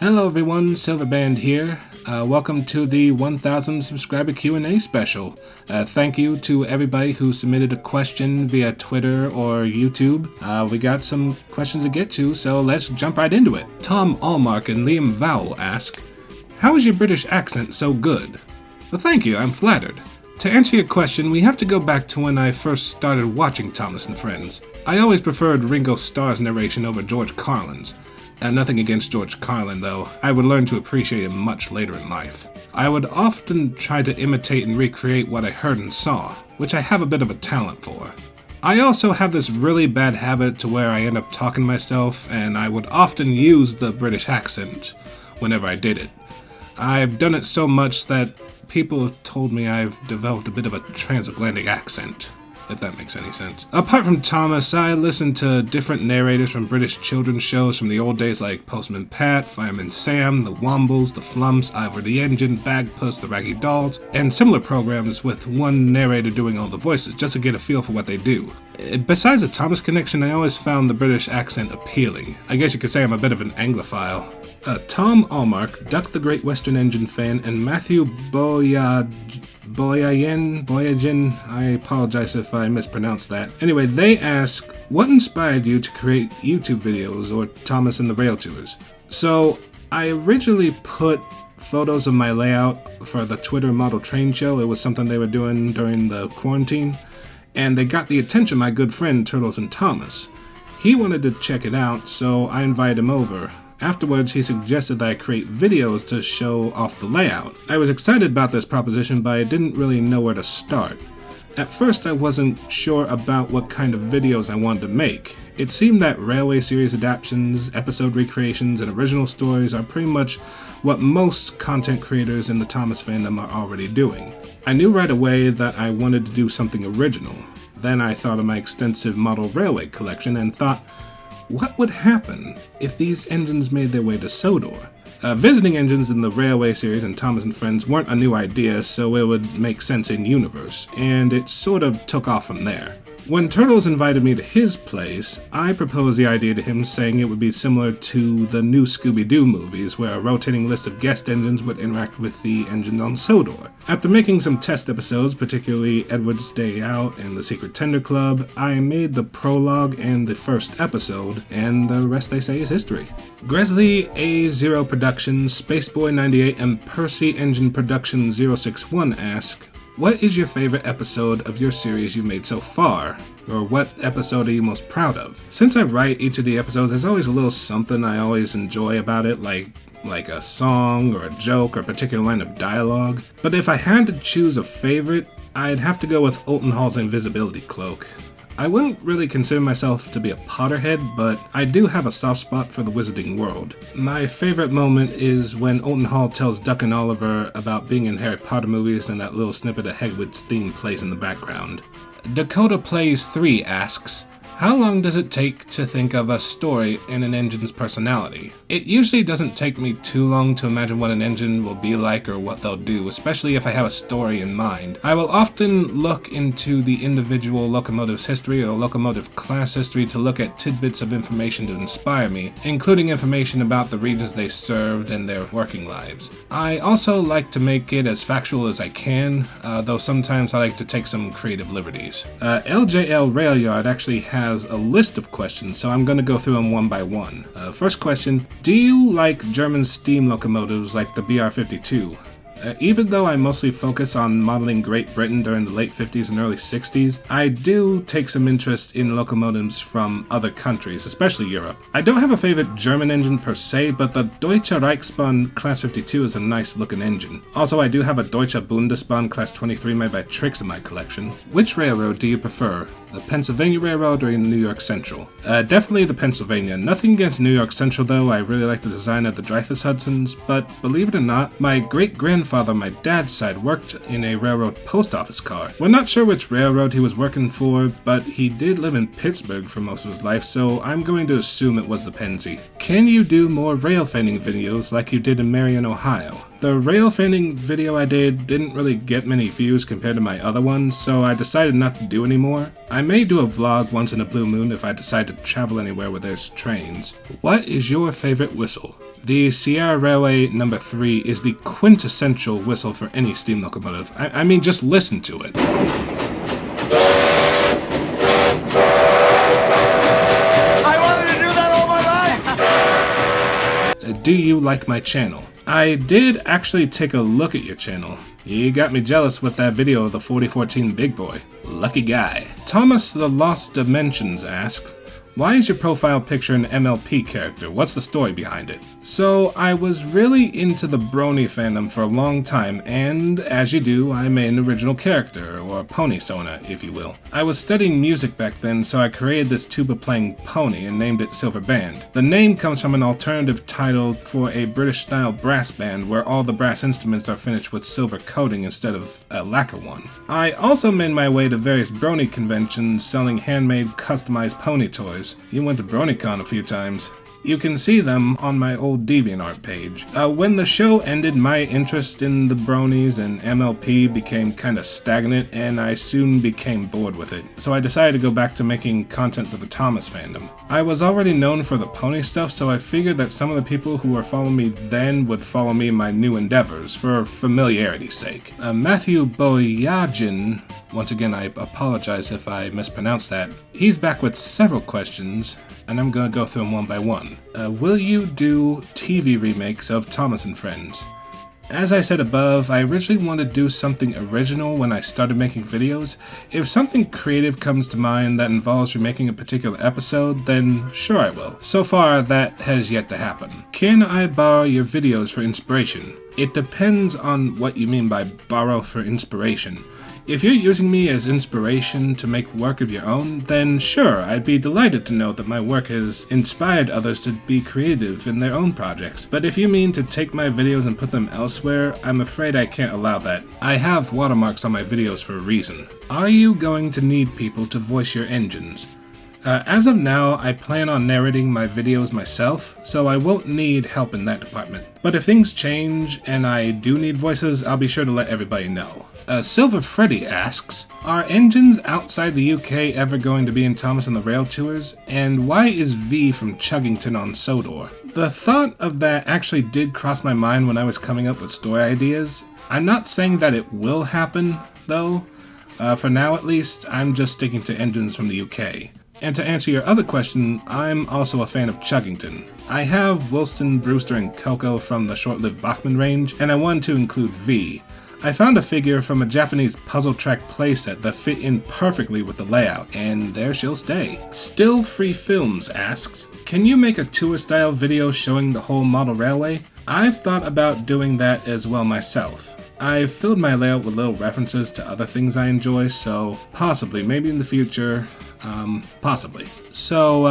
Hello everyone, Silverband here. Welcome to the 1000 subscriber Q&A special. Thank you to everybody who submitted a question via Twitter or YouTube. We got some questions to get to, so let's jump right into it. Tom Allmark and Liam Vowell ask, how is your British accent so good? Well, thank you, I'm flattered. To answer your question, we have to go back to when I first started watching Thomas and Friends. I always preferred Ringo Starr's narration over George Carlin's. Nothing against George Carlin, though. I would learn to appreciate him much later in life. I would often try to imitate and recreate what I heard and saw, which I have a bit of a talent for. I also have this really bad habit to where I end up talking to myself, and I would often use the British accent whenever I did it. I've done it so much that people have told me I've developed a bit of a transatlantic accent, if that makes any sense. Apart from Thomas, I listen to different narrators from British children's shows from the old days like Postman Pat, Fireman Sam, The Wombles, The Flumps, Ivor the Engine, Bagpuss, The Raggy Dolls, and similar programs with one narrator doing all the voices, just to get a feel for what they do. Besides the Thomas connection, I always found the British accent appealing. I guess you could say I'm a bit of an Anglophile. Tom Allmark, Duck the Great Western Engine fan, and Matthew Boyajen, I apologize if I mispronounced that. Anyway, they ask, what inspired you to create YouTube videos or Thomas and the Rail Tours? So, I originally put photos of my layout for the Twitter model train show. It was something they were doing during the quarantine, and they got the attention of my good friend Turtles and Thomas. He wanted to check it out, so I invited him over. Afterwards, he suggested that I create videos to show off the layout. I was excited about this proposition, but I didn't really know where to start. At first, I wasn't sure about what kind of videos I wanted to make. It seemed that railway series adaptations, episode recreations, and original stories are pretty much what most content creators in the Thomas fandom are already doing. I knew right away that I wanted to do something original. Then I thought of my extensive model railway collection and thought, what would happen if these engines made their way to Sodor? Visiting engines in the Railway series and Thomas and Friends weren't a new idea, so it would make sense in universe, and it sort of took off from there. When Turtles invited me to his place, I proposed the idea to him, saying it would be similar to the new Scooby-Doo movies, where a rotating list of guest engines would interact with the engine on Sodor. After making some test episodes, particularly Edward's Day Out and the Secret Tender Club, I made the prologue and the first episode, and the rest they say is history. Gresley A0 Productions, Spaceboy98, and Percy Engine Production 061 ask, what is your favorite episode of your series you've made so far? Or what episode are you most proud of? Since I write each of the episodes, there's always a little something I always enjoy about it, like a song or a joke or a particular line of dialogue. But if I had to choose a favorite, I'd have to go with Olton Hall's invisibility cloak. I wouldn't really consider myself to be a Potterhead, but I do have a soft spot for the Wizarding World. My favorite moment is when Olton Hall tells Duck and Oliver about being in Harry Potter movies and that little snippet of Hagrid's theme plays in the background. Dakota Plays 3 asks, how long does it take to think of a story in an engine's personality? It usually doesn't take me too long to imagine what an engine will be like or what they'll do, especially if I have a story in mind. I will often look into the individual locomotive's history or locomotive class history to look at tidbits of information to inspire me, including information about the regions they served and their working lives. I also like to make it as factual as I can, though sometimes I like to take some creative liberties. LJL Railyard actually has a list of questions, so I'm going to go through them one by one. First question, do you like German steam locomotives like the BR-52? Even though I mostly focus on modeling Great Britain during the late 50s and early 60s, I do take some interest in locomotives from other countries, especially Europe. I don't have a favorite German engine per se, but the Deutsche Reichsbahn Class 52 is a nice looking engine. Also, I do have a Deutsche Bundesbahn Class 23 made by Trix in my collection. Which railroad do you prefer? The Pennsylvania Railroad or New York Central? Definitely the Pennsylvania. Nothing against New York Central though, I really like the design of the Dreyfuss Hudsons, but believe it or not, my great-grandfather on my dad's side worked in a railroad post office car. We're not sure which railroad he was working for, but he did live in Pittsburgh for most of his life, so I'm going to assume it was the Pennsy. Can you do more rail fanning videos like you did in Marion, Ohio? The rail fanning video I did didn't really get many views compared to my other ones, so I decided not to do anymore. I may do a vlog once in a blue moon if I decide to travel anywhere where there's trains. What is your favorite whistle? The Sierra Railway No. 3 is the quintessential whistle for any steam locomotive. I mean, just listen to it. I wanted to do that all my life! Do you like my channel? I did actually take a look at your channel. You got me jealous with that video of the 4014 Big Boy. Lucky guy. Thomas the Lost Dimensions asks, why is your profile picture an MLP character? What's the story behind it? So, I was really into the Brony fandom for a long time, and as you do, I made an original character, or pony sona, if you will. I was studying music back then, so I created this tuba-playing pony and named it Silver Band. The name comes from an alternative title for a British-style brass band where all the brass instruments are finished with silver coating instead of a lacquer one. I also made my way to various Brony conventions selling handmade, customized pony toys. You went to BronyCon a few times. You can see them on my old DeviantArt page. When the show ended, my interest in the bronies and MLP became kinda stagnant, and I soon became bored with it. So I decided to go back to making content for the Thomas fandom. I was already known for the pony stuff, so I figured that some of the people who were following me then would follow me in my new endeavors, for familiarity's sake. Matthew Boyajin, once again I apologize if I mispronounced that, he's back with several questions, and I'm gonna go through them one by one. Will you do TV remakes of Thomas and Friends? As I said above, I originally wanted to do something original when I started making videos. If something creative comes to mind that involves remaking a particular episode, then sure I will. So far, that has yet to happen. Can I borrow your videos for inspiration? It depends on what you mean by borrow for inspiration. If you're using me as inspiration to make work of your own, then sure, I'd be delighted to know that my work has inspired others to be creative in their own projects. But if you mean to take my videos and put them elsewhere, I'm afraid I can't allow that. I have watermarks on my videos for a reason. Are you going to need people to voice your engines? As of now, I plan on narrating my videos myself, so I won't need help in that department. But if things change and I do need voices, I'll be sure to let everybody know. Silver Freddy asks, are engines outside the UK ever going to be in Thomas and the Rail Tours? And why is V from Chuggington on Sodor? The thought of that actually did cross my mind when I was coming up with story ideas. I'm not saying that it will happen, though. For now at least, I'm just sticking to engines from the UK. And to answer your other question, I'm also a fan of Chuggington. I have Wilson, Brewster, and Coco from the short-lived Bachmann range, and I wanted to include V. I found a figure from a Japanese puzzle track playset that fit in perfectly with the layout, and there she'll stay. Still Free Films asks, can you make a tour-style video showing the whole model railway? I've thought about doing that as well myself. I've filled my layout with little references to other things I enjoy, so possibly, maybe in the future, possibly. So,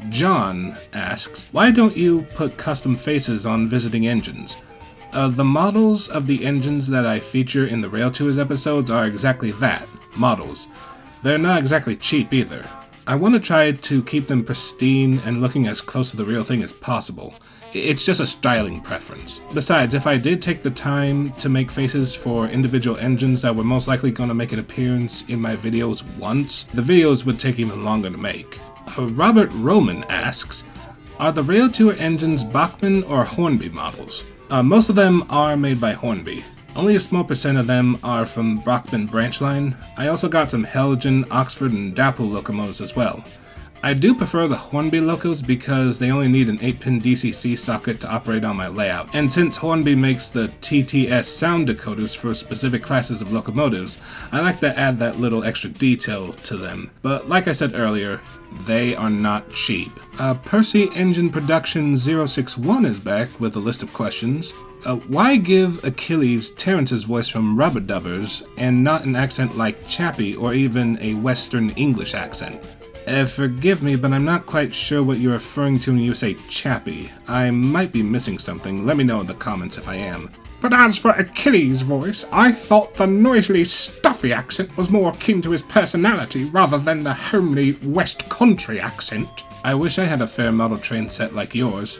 John asks, why don't you put custom faces on visiting engines? The models of the engines that I feature in the Rail Tours episodes are exactly that, models. They're not exactly cheap either. I want to try to keep them pristine and looking as close to the real thing as possible. It's just a styling preference. Besides, if I did take the time to make faces for individual engines that were most likely going to make an appearance in my videos once, the videos would take even longer to make. Robert Roman asks, are the Rail Tour engines Bachmann or Hornby models? Most of them are made by Hornby. Only a small percent of them are from Bachmann branch line. I also got some Helgen, Oxford, and Dapple locomotives as well. I do prefer the Hornby locos because they only need an 8-pin DCC socket to operate on my layout, and since Hornby makes the TTS sound decoders for specific classes of locomotives, I like to add that little extra detail to them. But like I said earlier, they are not cheap. Percy Engine Production 061 is back with a list of questions. Why give Achilles Terrence's voice from Rubber Dubbers and not an accent like Chappie or even a Western English accent? Forgive me, but I'm not quite sure what you're referring to when you say Chappie. I might be missing something. Let me know in the comments if I am. But as for Achilles' voice, I thought the noisily stuffy accent was more akin to his personality rather than the homely West Country accent. I wish I had a fair model train set like yours.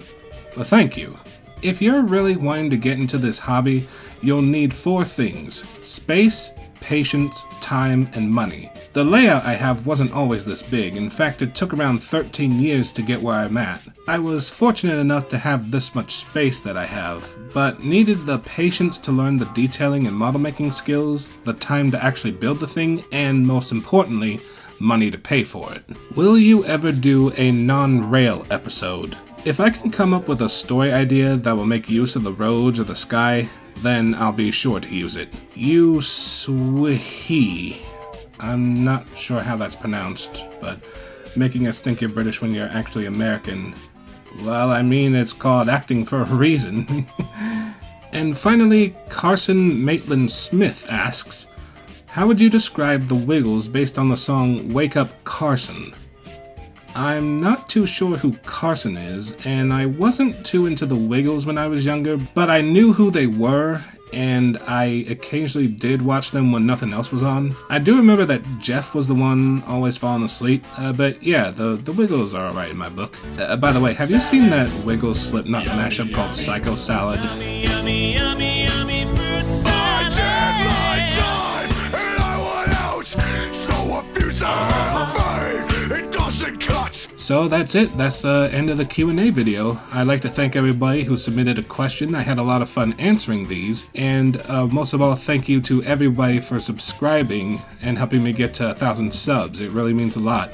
Well, thank you. If you're really wanting to get into this hobby, you'll need 4 things: space, patience, time, and money. The layout I have wasn't always this big. In fact, it took around 13 years to get where I'm at. I was fortunate enough to have this much space that I have, but needed the patience to learn the detailing and model making skills, the time to actually build the thing, and most importantly, money to pay for it. Will you ever do a NonRail episode? If I can come up with a story idea that will make use of the roads or the sky, then I'll be sure to use it. You Swihi. I'm not sure how that's pronounced, but making us think you're British when you're actually American. Well, I mean, it's called acting for a reason. And finally, Carson Maitland-Smith asks, how would you describe the Wiggles based on the song Wake Up Carson? I'm not too sure who Carson is, and I wasn't too into the Wiggles when I was younger, but I knew who they were, and I occasionally did watch them when nothing else was on. I do remember that Jeff was the one always falling asleep, but yeah, the Wiggles are alright in my book. By the way, have you seen that Wiggles Slipknot mashup called Psycho Salad? Yummy, yummy, yummy fruit salad. I did my time and I went out, so if you say it doesn't cut. So that's it. That's the end of the Q&A video. I'd like to thank everybody who submitted a question. I had a lot of fun answering these. And most of all, thank you to everybody for subscribing and helping me get to 1,000 subs. It really means a lot.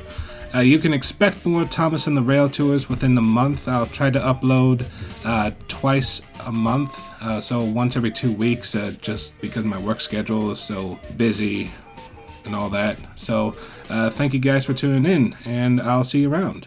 You can expect more Thomas and the Rail Tours within the month. I'll try to upload twice a month, so once every 2 weeks, just because my work schedule is so busy and all that. So thank you guys for tuning in, and I'll see you around.